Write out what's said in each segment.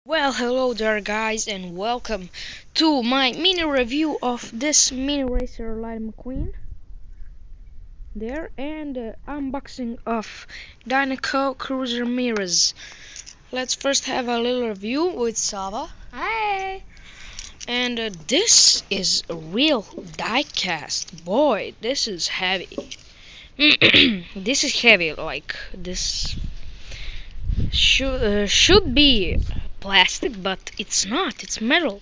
Well, hello there guys and welcome to my mini review of this mini racer Lightning McQueen there and unboxing of Dinoco Cruz Ramirez. Let's first have a little review with Sava. Hi. And this is a real diecast. Boy, this is heavy. This is heavy, like this should be plastic, but it's not. It's metal.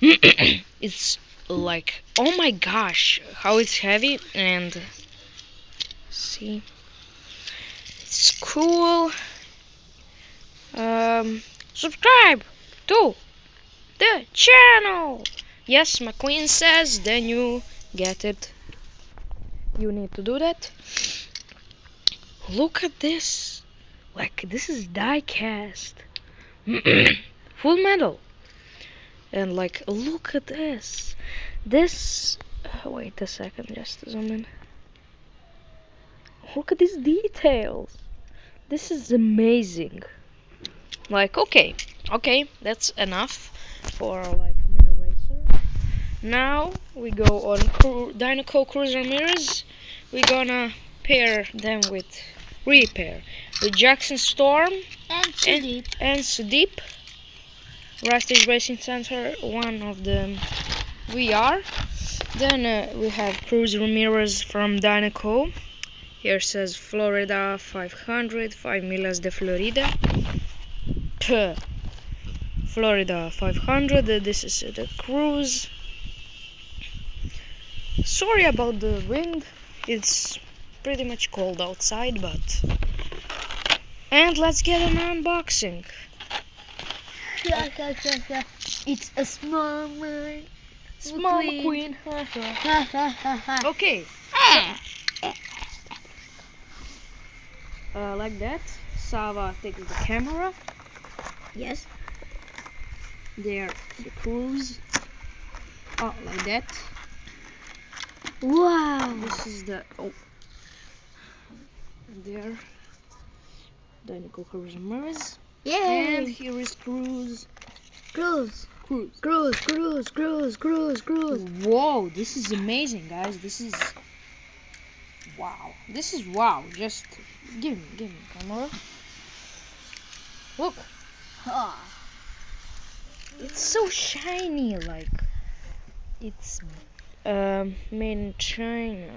It's like, oh my gosh, how it's heavy. And see, it's cool. Subscribe to the channel. Yes, McQueen says, then you get it. You need to do that. Look at this. Like, this is die cast. Full metal. And like, look at this. Wait a second, just zoom in. Look at these details. This is amazing. Like, okay, that's enough for like mini racer. Now we go on Dinoco Cruz Ramirez. We're gonna pair them with Jackson Storm and Sudeep. Rustage Racing Center, one of them we are. Then we have Cruz Ramirez from Dinoco. Here says Florida 500, 5 millas de Florida. Florida 500. This is the Cruz. Sorry about the wind. It's pretty much cold outside, but. And let's get an unboxing. It's a small one. Small McQueen. Okay. Like that. Sava takes the camera. Yes. There, the Cruz. Oh, like that. Wow. This is the there. Dinoco Cruz Ramirez. Yay. And here is Cruz. Cruz. Whoa, this is amazing, guys. This is wow. This is wow. Just give me camera. Look. It's so shiny, like it's made in China.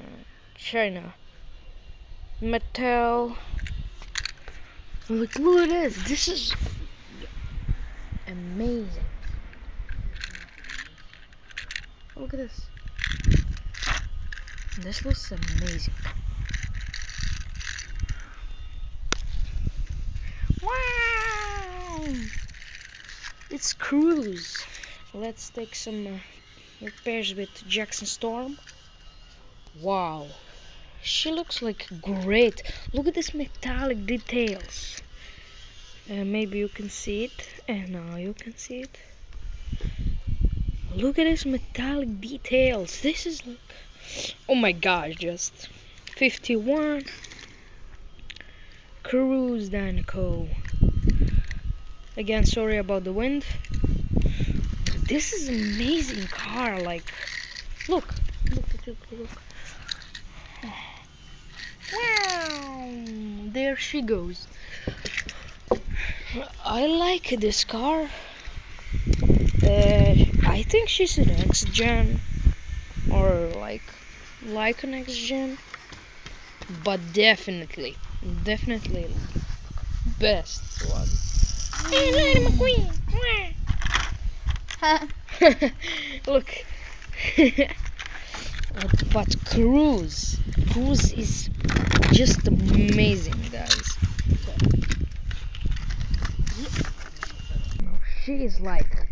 Metal. Look at this. This is amazing. Look at this. This looks amazing. Wow! It's Cruz. Let's take some repairs with Jackson Storm. Wow. She looks like great. Look at this metallic details. Maybe you can see it. And now you can see it. Look at this metallic details. This is like, oh my gosh, just 51. Cruz Dinoco. Again, sorry about the wind. This is an amazing car. Like, look. Wow, there she goes. I like this car. I think she's an X-Gen or like an X-Gen, but definitely best one. Hey, Lightning McQueen. Look. But Cruz is just amazing, guys. She is like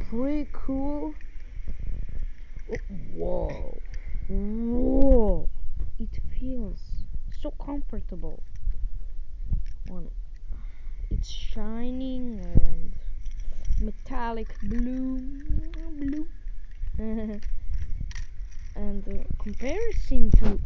pretty cool. Whoa, it feels so comfortable when it's shining and metallic blue. And the comparison to